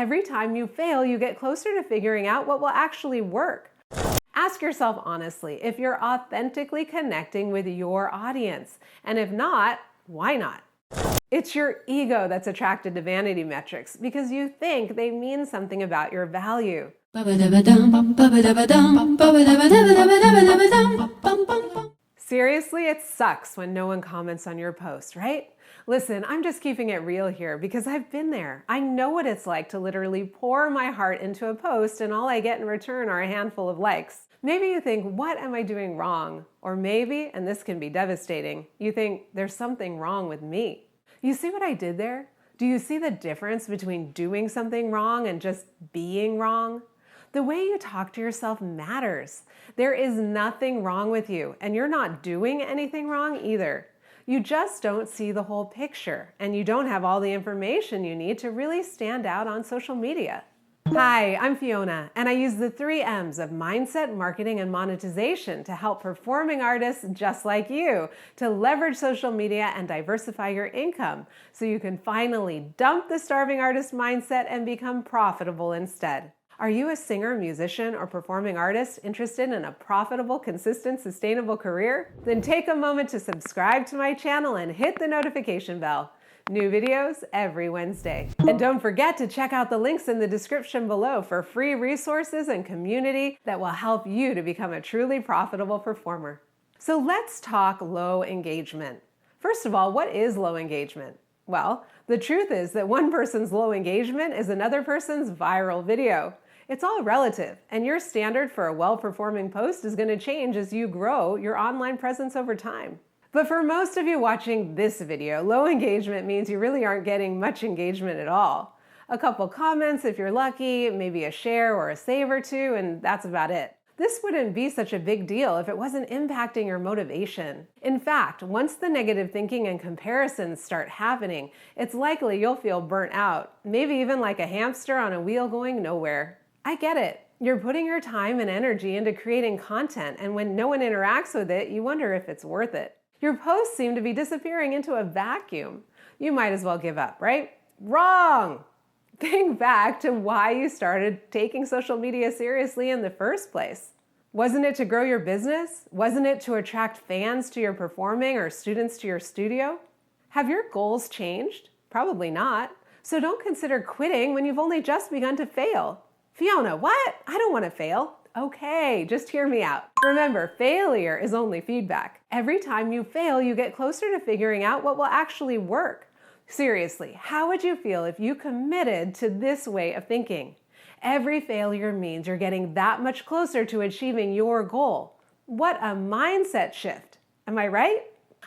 Every time you fail, you get closer to figuring out what will actually work. Ask yourself honestly if you're authentically connecting with your audience. And if not, why not? It's your ego that's attracted to vanity metrics because you think they mean something about your value. Seriously, it sucks when no one comments on your post, right? Listen, I'm just keeping it real here because I've been there. I know what it's like to literally pour my heart into a post and all I get in return are a handful of likes. Maybe you think, what am I doing wrong? Or maybe, and this can be devastating, you think there's something wrong with me. You see what I did there? Do you see the difference between doing something wrong and just being wrong? The way you talk to yourself matters. There is nothing wrong with you, and you're not doing anything wrong either. You just don't see the whole picture, and you don't have all the information you need to really stand out on social media. Hi, I'm Fiona, and I use the 3 M's of mindset, marketing, and monetization to help performing artists just like you to leverage social media and diversify your income so you can finally dump the starving artist mindset and become profitable instead. Are you a singer, musician, or performing artist interested in a profitable, consistent, sustainable career? Then take a moment to subscribe to my channel and hit the notification bell. New videos every Wednesday. And don't forget to check out the links in the description below for free resources and community that will help you to become a truly profitable performer. So let's talk low engagement. First of all, what is low engagement? Well, the truth is that one person's low engagement is another person's viral video. It's all relative, and your standard for a well-performing post is going to change as you grow your online presence over time. But for most of you watching this video, low engagement means you really aren't getting much engagement at all. A couple comments if you're lucky, maybe a share or a save or two, and that's about it. This wouldn't be such a big deal if it wasn't impacting your motivation. In fact, once the negative thinking and comparisons start happening, it's likely you'll feel burnt out, maybe even like a hamster on a wheel going nowhere. I get it. You're putting your time and energy into creating content, and when no one interacts with it, you wonder if it's worth it. Your posts seem to be disappearing into a vacuum. You might as well give up, right? Wrong! Think back to why you started taking social media seriously in the first place. Wasn't it to grow your business? Wasn't it to attract fans to your performing or students to your studio? Have your goals changed? Probably not. So don't consider quitting when you've only just begun to fail. Fiona, what? I don't want to fail. Okay, just hear me out. Remember, failure is only feedback. Every time you fail, you get closer to figuring out what will actually work. Seriously, how would you feel if you committed to this way of thinking? Every failure means you're getting that much closer to achieving your goal. What a mindset shift. Am I right?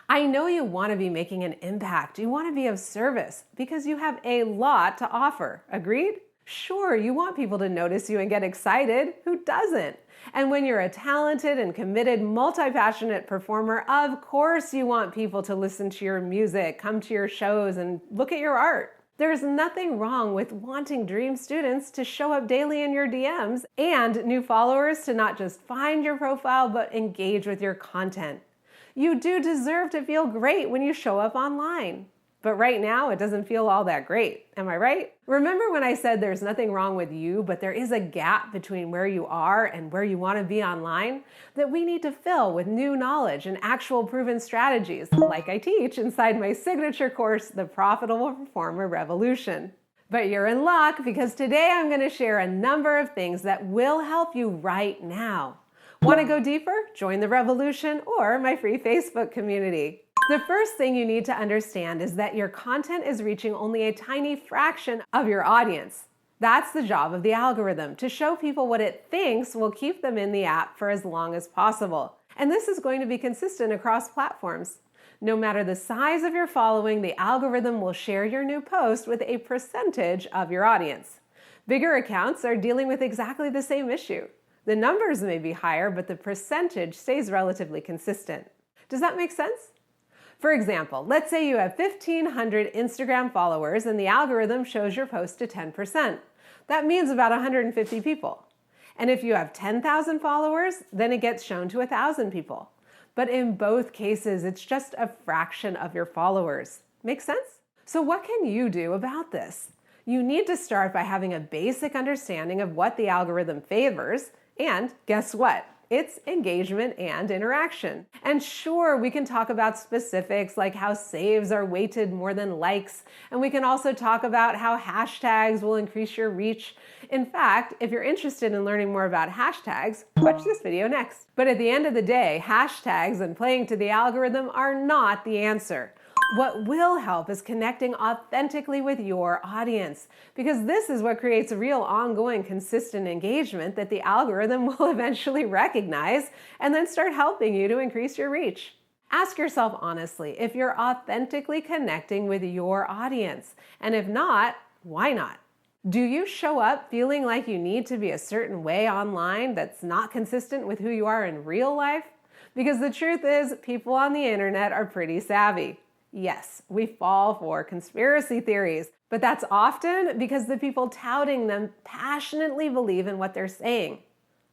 I know you want to be making an impact. You want to be of service because you have a lot to offer. Agreed? Sure, you want people to notice you and get excited. Who doesn't? And when you're a talented and committed, multi-passionate performer, of course you want people to listen to your music, come to your shows, and look at your art. There's nothing wrong with wanting dream students to show up daily in your DMs and new followers to not just find your profile, but engage with your content. You do deserve to feel great when you show up online. But right now, it doesn't feel all that great. Am I right? Remember when I said there's nothing wrong with you, but there is a gap between where you are and where you want to be online that we need to fill with new knowledge and actual proven strategies, like I teach inside my signature course, The Profitable Performer Revolution. But you're in luck because today I'm going to share a number of things that will help you right now. Want to go deeper? Join the revolution or my free Facebook community. The first thing you need to understand is that your content is reaching only a tiny fraction of your audience. That's the job of the algorithm, to show people what it thinks will keep them in the app for as long as possible. And this is going to be consistent across platforms. No matter the size of your following, the algorithm will share your new post with a percentage of your audience. Bigger accounts are dealing with exactly the same issue. The numbers may be higher, but the percentage stays relatively consistent. Does that make sense? For example, let's say you have 1,500 Instagram followers and the algorithm shows your post to 10%. That means about 150 people. And if you have 10,000 followers, then it gets shown to 1,000 people. But in both cases, it's just a fraction of your followers. Make sense? So what can you do about this? You need to start by having a basic understanding of what the algorithm favors, and guess what? It's engagement and interaction. And sure, we can talk about specifics like how saves are weighted more than likes, and we can also talk about how hashtags will increase your reach. In fact, if you're interested in learning more about hashtags, watch this video next. But at the end of the day, hashtags and playing to the algorithm are not the answer. What will help is connecting authentically with your audience, because this is what creates real ongoing consistent engagement that the algorithm will eventually recognize and then start helping you to increase your reach. Ask yourself honestly if you're authentically connecting with your audience, and if not, why not? Do you show up feeling like you need to be a certain way online that's not consistent with who you are in real life? Because the truth is, people on the internet are pretty savvy. Yes, we fall for conspiracy theories, but that's often because the people touting them passionately believe in what they're saying.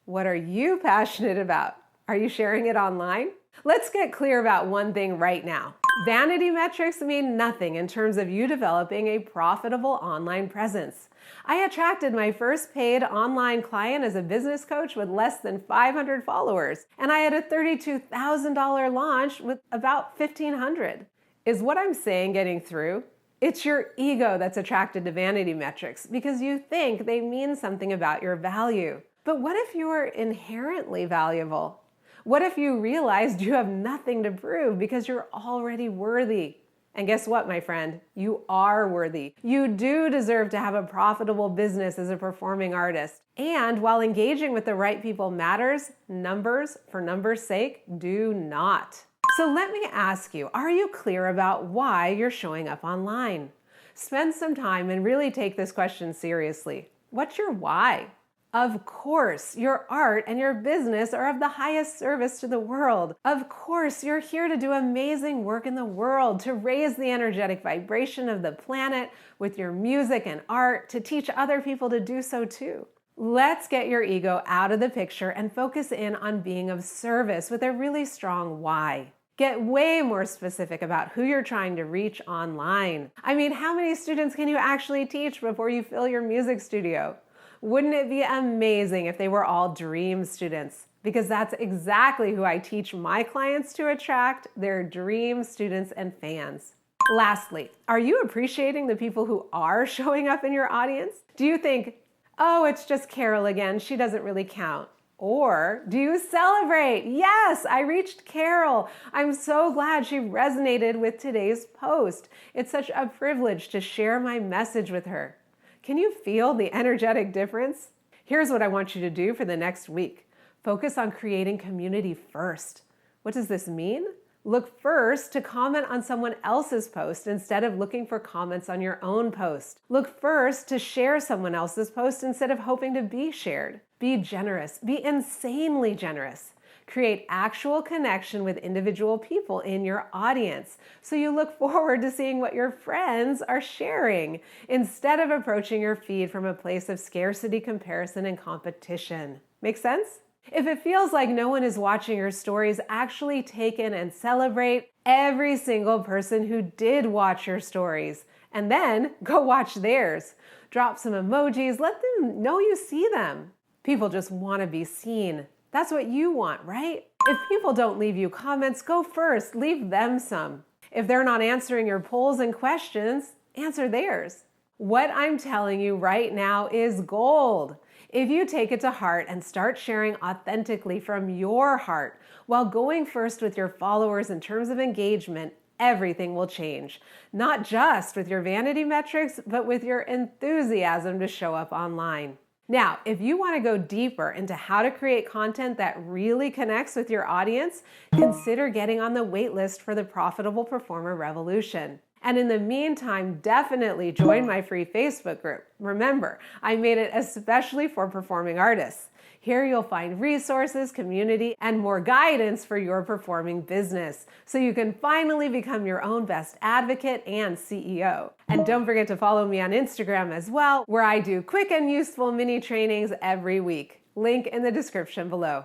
What are you passionate about? Are you sharing it online? Let's get clear about one thing right now. Vanity metrics mean nothing in terms of you developing a profitable online presence. I attracted my first paid online client as a business coach with less than 500 followers, and I had a $32,000 launch with about 1,500. Is what I'm saying getting through? It's your ego that's attracted to vanity metrics because you think they mean something about your value. But what if you're inherently valuable? What if you realized you have nothing to prove because you're already worthy? And guess what, my friend? You are worthy. You do deserve to have a profitable business as a performing artist. And while engaging with the right people matters, numbers, for numbers' sake, do not. So let me ask you, are you clear about why you're showing up online? Spend some time and really take this question seriously. What's your why? Of course, your art and your business are of the highest service to the world. Of course, you're here to do amazing work in the world, to raise the energetic vibration of the planet with your music and art, to teach other people to do so too. Let's get your ego out of the picture and focus in on being of service with a really strong why. Get way more specific about who you're trying to reach online. I mean, how many students can you actually teach before you fill your music studio? Wouldn't it be amazing if they were all dream students? Because that's exactly who I teach my clients to attract, their dream students and fans. Lastly, are you appreciating the people who are showing up in your audience? Do you think, oh, it's just Carol again, she doesn't really count? Or do you celebrate? Yes, I reached Carol. I'm so glad she resonated with today's post. It's such a privilege to share my message with her. Can you feel the energetic difference? Here's what I want you to do for the next week. Focus on creating community first. What does this mean? Look first to comment on someone else's post instead of looking for comments on your own post. Look first to share someone else's post instead of hoping to be shared. Be generous. Be insanely generous. Create actual connection with individual people in your audience, so you look forward to seeing what your friends are sharing instead of approaching your feed from a place of scarcity, comparison, and competition. Make sense? If it feels like no one is watching your stories, actually take in and celebrate every single person who did watch your stories, and then go watch theirs. Drop some emojis, let them know you see them. People just want to be seen. That's what you want, right? If people don't leave you comments, go first, leave them some. If they're not answering your polls and questions, answer theirs. What I'm telling you right now is gold. If you take it to heart and start sharing authentically from your heart while going first with your followers in terms of engagement, everything will change. Not just with your vanity metrics, but with your enthusiasm to show up online. Now, if you want to go deeper into how to create content that really connects with your audience, consider getting on the waitlist for the Profitable Performer Revolution. And in the meantime, definitely join my free Facebook group. Remember, I made it especially for performing artists. Here you'll find resources, community, and more guidance for your performing business, so you can finally become your own best advocate and CEO. And don't forget to follow me on Instagram as well, where I do quick and useful mini trainings every week. Link in the description below.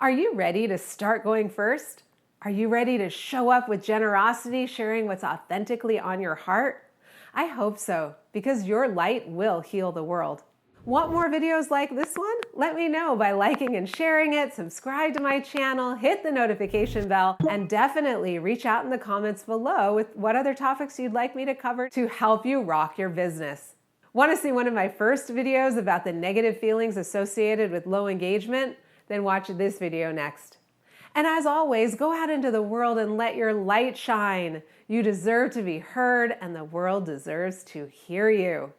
Are you ready to start going first? Are you ready to show up with generosity, sharing what's authentically on your heart? I hope so. because your light will heal the world. Want more videos like this one? Let me know by liking and sharing it, subscribe to my channel, hit the notification bell, and definitely reach out in the comments below with what other topics you'd like me to cover to help you rock your business. Want to see one of my first videos about the negative feelings associated with low engagement? Then watch this video next. And as always, go out into the world and let your light shine. You deserve to be heard, and the world deserves to hear you.